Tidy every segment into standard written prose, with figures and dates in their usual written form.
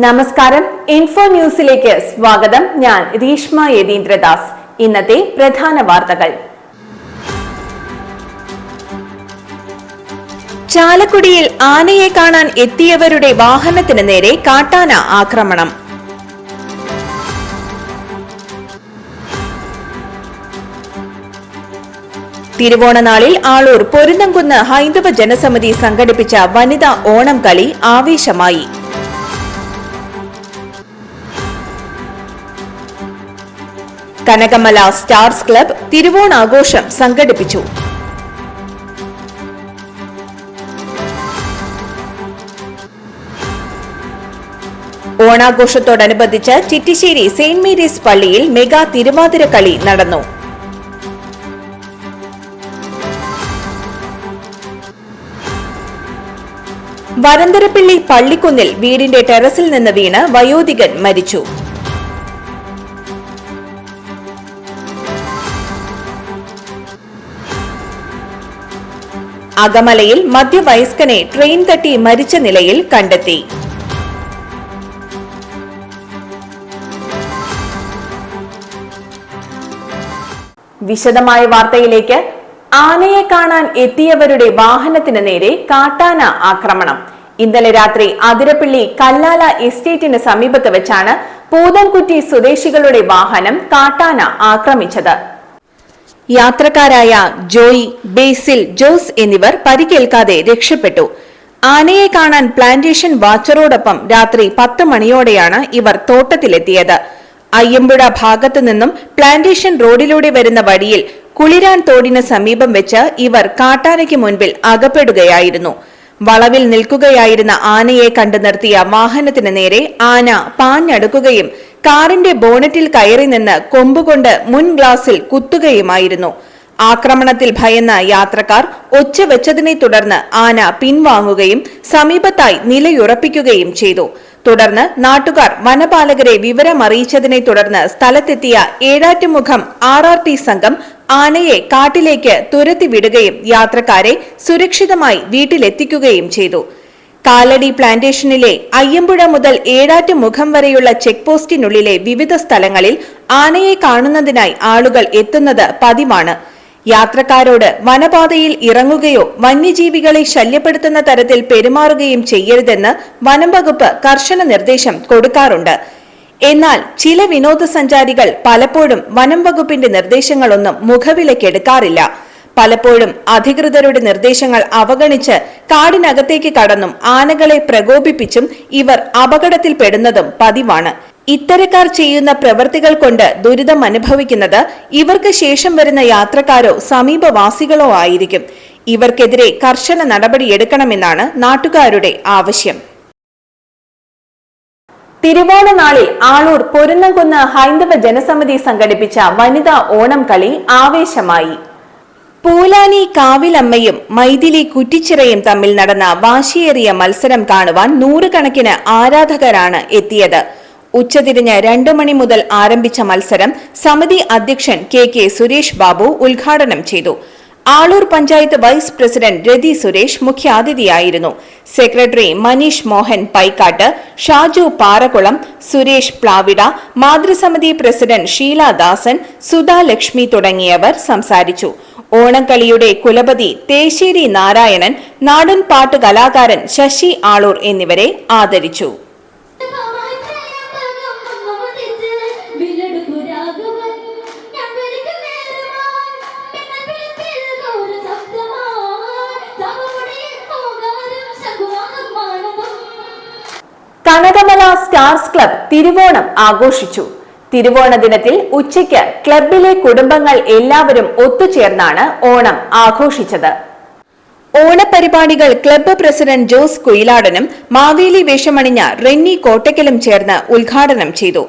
നമസ്കാരം. ഇൻഫോ ന്യൂസിലേക്ക് സ്വാഗതം. ഞാൻ രീഷ്മ യതീന്ദ്രദാസ്. ഇന്നത്തെ പ്രധാന വാർത്തകൾ. ചാലക്കുടിയിൽ ആനയെ കാണാൻ എത്തിയവരുടെ വാഹനത്തിന് നേരെ കാട്ടാന ആക്രമണം. തിരുവോണനാളിൽ ആളൂർ പൊരുന്നംകുന്ന് ഹൈന്ദവ ജനസമിതി സംഘടിപ്പിച്ച വനിതാ ഓണം കളി ആവേശമായി. കനകമല സ്റ്റാർസ് ക്ലബ് തിരുവോണാഘോഷം സംഘടിപ്പിച്ചു. ഓണാഘോഷത്തോടനുബന്ധിച്ച് ചിറ്റിശ്ശേരി സെന്റ് മേരീസ് പള്ളിയിൽ മെഗാ തിരുവാതിര കളി നടന്നു. വരന്തരപ്പിള്ളി പള്ളിക്കുന്നിൽ വീടിന്റെ ടെറസിൽ നിന്ന് വീണ് വയോധികൻ മരിച്ചു. അകമലയിൽ മധ്യവയസ്കനെ ട്രെയിൻ തട്ടി മരിച്ച നിലയിൽ കണ്ടെത്തി. വിശദമായ വാർത്തയിലേക്ക്. ആനയെ കാണാൻ എത്തിയവരുടെ വാഹനത്തിന് നേരെ കാട്ടാന ആക്രമണം. ഇന്നലെ രാത്രി അതിരപ്പിള്ളി കല്ലാല എസ്റ്റേറ്റിന് സമീപത്ത് വെച്ചാണ് പൂതൻകുറ്റി സ്വദേശികളുടെ വാഹനം കാട്ടാന ആക്രമിച്ചത്. യാത്രക്കാരായ ജോയി, ബേസിൽ, ജോസ് എന്നിവർ പരിക്കേൽക്കാതെ രക്ഷപ്പെട്ടു. ആനയെ കാണാൻ പ്ലാന്റേഷൻ വാച്ചറോടൊപ്പം രാത്രി 10 മണിയോടെയാണ് ഇവർ തോട്ടത്തിലെത്തിയത്. അയ്യമ്പുഴ ഭാഗത്തു നിന്നും പ്ലാന്റേഷൻ റോഡിലൂടെ വരുന്ന വഴിയിൽ കുളിരാൻ തോടിന് സമീപം വെച്ച് ഇവർ കാട്ടാനയ്ക്ക് മുൻപിൽ അകപ്പെടുകയായിരുന്നു. വളവിൽ നിൽക്കുകയായിരുന്ന ആനയെ കണ്ടു നിർത്തിയ വാഹനത്തിന് നേരെ ആന പാഞ്ഞടുക്കുകയും കാറിന്റെ ബോണറ്റിൽ കയറി നിന്ന് കൊമ്പുകൊണ്ട് മുൻ ഗ്ലാസിൽ കുത്തുകയുമായിരുന്നു. ആക്രമണത്തിൽ ഭയന്ന യാത്രക്കാർ ഒച്ച വെച്ചതിനെ തുടർന്ന് ആന പിൻവാങ്ങുകയും സമീപത്തായി നിലയുറപ്പിക്കുകയും ചെയ്തു. തുടർന്ന് നാട്ടുകാർ വനപാലകരെ വിവരമറിയിച്ചതിനെ തുടർന്ന് സ്ഥലത്തെത്തിയ ഏഴാറ്റുമുഖം RRT സംഘം ആനയെ കാട്ടിലേക്ക് തുരത്തിവിടുകയും യാത്രക്കാരെ സുരക്ഷിതമായി വീട്ടിലെത്തിക്കുകയും ചെയ്തു. കാലടി പ്ലാന്റേഷനിലെ അയ്യമ്പുഴ മുതൽ ഏഴാറ്റുമുഖം വരെയുള്ള ചെക്ക് പോസ്റ്റിനുള്ളിലെ വിവിധ സ്ഥലങ്ങളിൽ ആനയെ കാണുന്നതിനായി ആളുകൾ എത്തുന്നത് പതിവാണ്. യാത്രക്കാരോട് വനപാതയിൽ ഇറങ്ങുകയോ വന്യജീവികളെ ശല്യപ്പെടുത്തുന്ന തരത്തിൽ പെരുമാറുകയും ചെയ്യരുതെന്ന് വനം വകുപ്പ് കർശന നിർദ്ദേശം കൊടുക്കാറുണ്ട്. എന്നാൽ ചില വിനോദസഞ്ചാരികൾ പലപ്പോഴും വനം വകുപ്പിന്റെ നിർദ്ദേശങ്ങളൊന്നും മുഖവിലക്കെടുക്കാറില്ല. പലപ്പോഴും അധികൃതരുടെ നിർദ്ദേശങ്ങൾ അവഗണിച്ച് കാടിനകത്തേക്ക് കടന്നും ആനകളെ പ്രകോപിപ്പിച്ചും ഇവർ അപകടത്തിൽപ്പെടുന്നതും പതിവാണ്. ഇത്തരക്കാർ ചെയ്യുന്ന പ്രവൃത്തികൾ കൊണ്ട് ദുരിതം അനുഭവിക്കുന്നത് ഇവർക്ക് ശേഷം വരുന്ന യാത്രക്കാരോ സമീപവാസികളോ ആയിരിക്കും. ഇവർക്കെതിരെ കർശന നടപടിയെടുക്കണമെന്നാണ് നാട്ടുകാരുടെ ആവശ്യം. തിരുവോണനാളിൽ ആളൂർ പൊരുന്നംകുന്ന് ഹൈന്ദവ ജനസമിതി സംഘടിപ്പിച്ച വനിതാ ഓണം കളി ആവേശമായി. പൂലാനി കാവിലമ്മയും മൈഥിലി കുറ്റിച്ചിറയും തമ്മിൽ നടന്ന വാശിയേറിയ മത്സരം കാണുവാൻ 100 കണക്കിന് ആരാധകരാണ് എത്തിയത്. ഉച്ചതിരിഞ്ഞ് 2 മണി മുതൽ ആരംഭിച്ച മത്സരം സമിതി അധ്യക്ഷൻ KK സുരേഷ് ബാബു ഉദ്ഘാടനം ചെയ്തു. ആളൂർ പഞ്ചായത്ത് വൈസ് പ്രസിഡന്റ് രതി സുരേഷ് മുഖ്യാതിഥിയായിരുന്നു. സെക്രട്ടറി മനീഷ് മോഹൻ പൈക്കാട്ട്, ഷാജു പാറക്കുളം, സുരേഷ് പ്ലാവിട, മാതൃസമിതി പ്രസിഡന്റ് ഷീലാദാസൻ, സുധാ ലക്ഷ്മി തുടങ്ങിയവർ സംസാരിച്ചു. ഓണക്കളിയുടെ കുലപതി തേശ്ശേരി നാരായണൻ, നാടൻ പാട്ട് കലാകാരൻ ശശി ആളൂർ എന്നിവരെ ആദരിച്ചു. കനകമല സ്റ്റാർസ് ക്ലബ് തിരുവോണം ആഘോഷിച്ചു. തിരുവോണ ദിനത്തിൽ ഉച്ചയ്ക്ക് ക്ലബിലെ കുടുംബങ്ങൾ എല്ലാവരും ഒത്തുചേർന്നാണ് ഓണം ആഘോഷിച്ചത്. ഓണപരിപാടികൾ ക്ലബ്ബ് പ്രസിഡന്റ് ജോസ് കുയിലാടനും മാവേലി വേഷമണിഞ്ഞ റെന്നി കോട്ടയ്ക്കലും ചേർന്ന് ഉദ്ഘാടനം ചെയ്തു.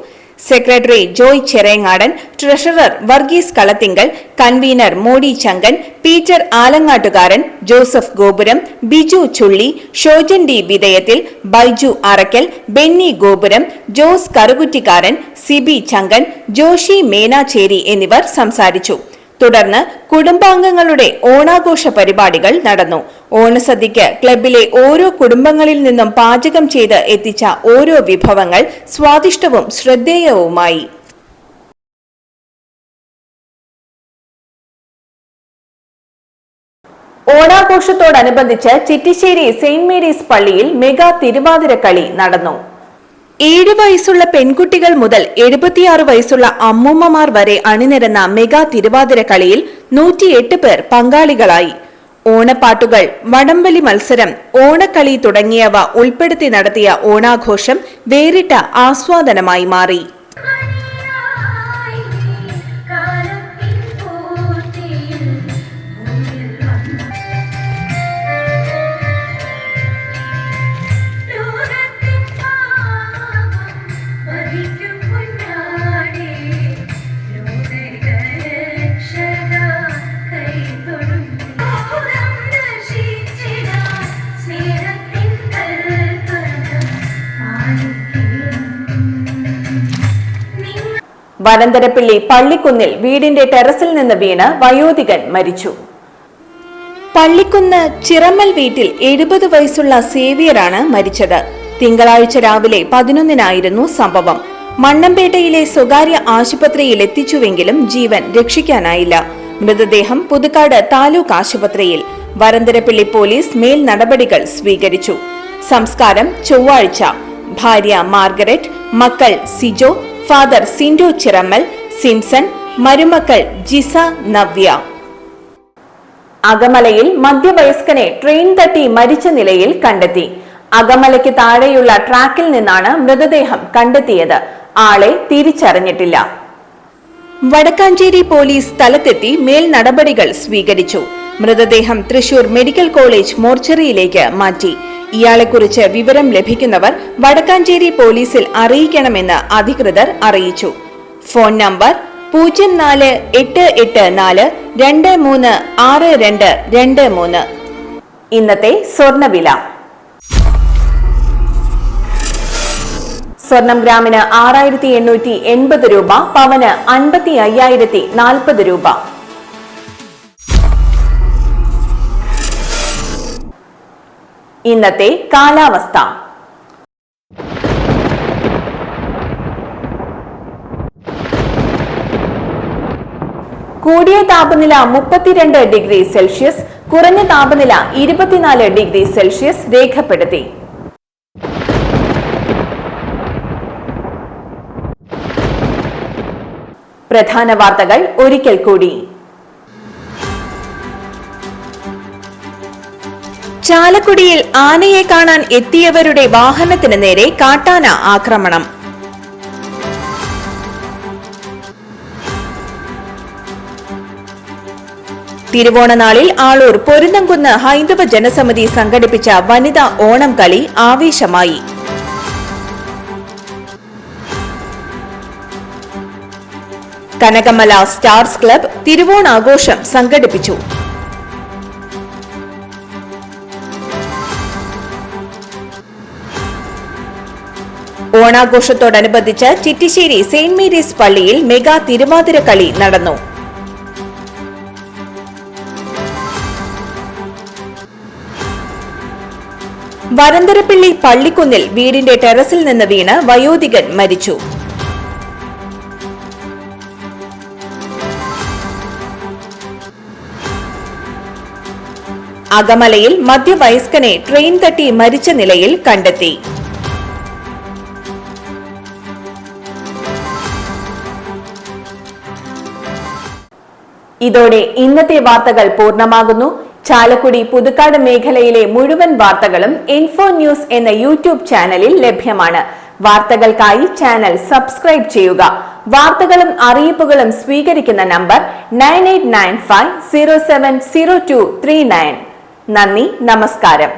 Secretary Joy Cherengadan, treasurer Varghese Kalathinkal, convener Modi Chankan, Peter Alangattukaran, Joseph Gopuram, Biju Chulli, Shojan D വിധേയത്തിൽ, ബൈജു അറക്കൽ, ബെന്നി ഗോപുരം, ജോസ് കറുകുറ്റിക്കാരൻ, സിബി ചങ്കൻ, ജോഷി മേനാച്ചേരി എന്നിവർ സംസാരിച്ചു. തുടർന്ന് കുടുംബാംഗങ്ങളുടെ ഓണാഘോഷ പരിപാടികൾ നടന്നു. ഓണസദ്യയ്ക്ക് ക്ലബിലെ ഓരോ കുടുംബങ്ങളിൽ നിന്നും പാചകം ചെയ്ത് എത്തിച്ച ഓരോ വിഭവങ്ങൾ സ്വാദിഷ്ടവും ശ്രദ്ധേയവുമായി. ഓണാഘോഷത്തോടനുബന്ധിച്ച് ചിറ്റിശ്ശേരി സെന്റ് മേരീസ് പള്ളിയിൽ മെഗാ തിരുവാതിരക്കളി നടന്നു. 7 വയസ്സുള്ള പെൺകുട്ടികൾ മുതൽ 76 വയസ്സുള്ള അമ്മൂമ്മമാർ വരെ അണിനിരന്ന മെഗാ തിരുവാതിരക്കളിയിൽ 108 പേർ പങ്കാളികളായി. ഓണപ്പാട്ടുകൾ, വടംവലി മത്സരം, ഓണക്കളി തുടങ്ങിയവ ഉൾപ്പെടുത്തി നടത്തിയ ഓണാഘോഷം വേറിട്ട ആസ്വാദനമായി മാറി. വനന്തരപ്പിള്ളി പള്ളിക്കുന്നിൽ വീടിന്റെ ടെറസിൽ നിന്ന് വീണ് വയോധികൻ മരിച്ചു. പള്ളിക്കുന്ന് ചിറമ്മൽ വീട്ടിൽ 70 വയസ്സുള്ള സേവിയറാണ് മരിച്ചത്. തിങ്കളാഴ്ച രാവിലെ 11-നായിരുന്നു സംഭവം. മണ്ണമ്പേട്ടയിലെ സ്വകാര്യ ആശുപത്രിയിൽ എത്തിച്ചുവെങ്കിലും ജീവൻ രക്ഷിക്കാനായില്ല. മൃതദേഹം പുതുക്കാട് താലൂക്ക് ആശുപത്രിയിൽ. വരന്തരപ്പിള്ളി പോലീസ് മേൽ നടപടികൾ സ്വീകരിച്ചു. സംസ്കാരം ചൊവ്വാഴ്ച. ഭാര്യ മാർഗരറ്റ്, മക്കൾ സിജോ, ഫാദർ സിൻഡോ ചിറമ്മൽ, സിംസൺ, മരുമക്കൾ ജിസ, നവ്യ. അകമലയിൽ മധ്യവയസ്കനെ ട്രെയിൻ തട്ടി മരിച്ച നിലയിൽ കണ്ടെത്തി. അകമലയ്ക്ക് താഴെയുള്ള ട്രാക്കിൽ നിന്നാണ് മൃതദേഹം കണ്ടെത്തിയത്. ആളെ തിരിച്ചറിഞ്ഞിട്ടില്ല. വടക്കാഞ്ചേരി പോലീസ് സ്ഥലത്തെത്തി മേൽ നടപടികൾ സ്വീകരിച്ചു. മൃതദേഹം തൃശൂർ മെഡിക്കൽ കോളേജ് മോർച്ചറിയിലേക്ക് മാറ്റി. ഇയാളെക്കുറിച്ച് വിവരം ലഭിക്കുന്നവർ വടക്കാഞ്ചേരി പോലീസിൽ അറിയിക്കണമെന്ന് അധികൃതർ അറിയിച്ചു. Phone number 0484236223. ഇന്നത്തെ സ്വർണ്ണവില. സ്വർണം ഗ്രാമിന് 6880 രൂപ, പവന് 55,040 രൂപ. ഇന്നത്തെ കാലാവസ്ഥ. കൂടിയ താപനില 32 ഡിഗ്രി സെൽഷ്യസ്, കുറഞ്ഞ താപനില 24 ഡിഗ്രി സെൽഷ്യസ് രേഖപ്പെടുത്തി. പ്രധാന വാർത്തകൾ ഒരിക്കൽ കൂടി. ചാലക്കുടിയിൽ ആനയെ കാണാൻ എത്തിയവരുടെ വാഹനത്തിന് നേരെ കാട്ടാന ആക്രമണം. തിരുവോണനാളിൽ ആളൂർ പൊരുന്നംകുന്ന് ഹൈന്ദവ ജനസമിതി സംഘടിപ്പിച്ച വനിതാ ഓണം കളി ആവേശമായി. കനകമല സ്റ്റാർസ് ക്ലബ് തിരുവോണാഘോഷം സംഘടിപ്പിച്ചു. ഓണാഘോഷത്തോടനുബന്ധിച്ച് ചിറ്റിശ്ശേരി സെന്റ് മേരീസ് പള്ളിയിൽ മെഗാ തിരുവാതിരക്കളി നടന്നു. വരന്തരപ്പിള്ളി പള്ളിക്കുന്നിൽ വീടിന്റെ ടെറസിൽ നിന്ന് വീണ് വയോധികൻ മരിച്ചു. അകമലയിൽ മധ്യവയസ്കനെ ട്രെയിൻ തട്ടി മരിച്ച നിലയിൽ കണ്ടെത്തി. ഇതോടെ ഇന്നത്തെ വാർത്തകൾ പൂർണ്ണമാകുന്നു. ചാലക്കുടി പുതുക്കാട് മേഖലയിലെ മുഴുവൻ വാർത്തകളും ഇൻഫോ ന്യൂസ് എന്ന യൂട്യൂബ് ചാനലിൽ ലഭ്യമാണ്. വാർത്തകൾക്കായി ചാനൽ സബ്സ്ക്രൈബ് ചെയ്യുക. വാർത്തകളും അറിയിപ്പുകളും സ്വീകരിക്കുന്ന നമ്പർ 9895070239. നന്ദി, നമസ്കാരം.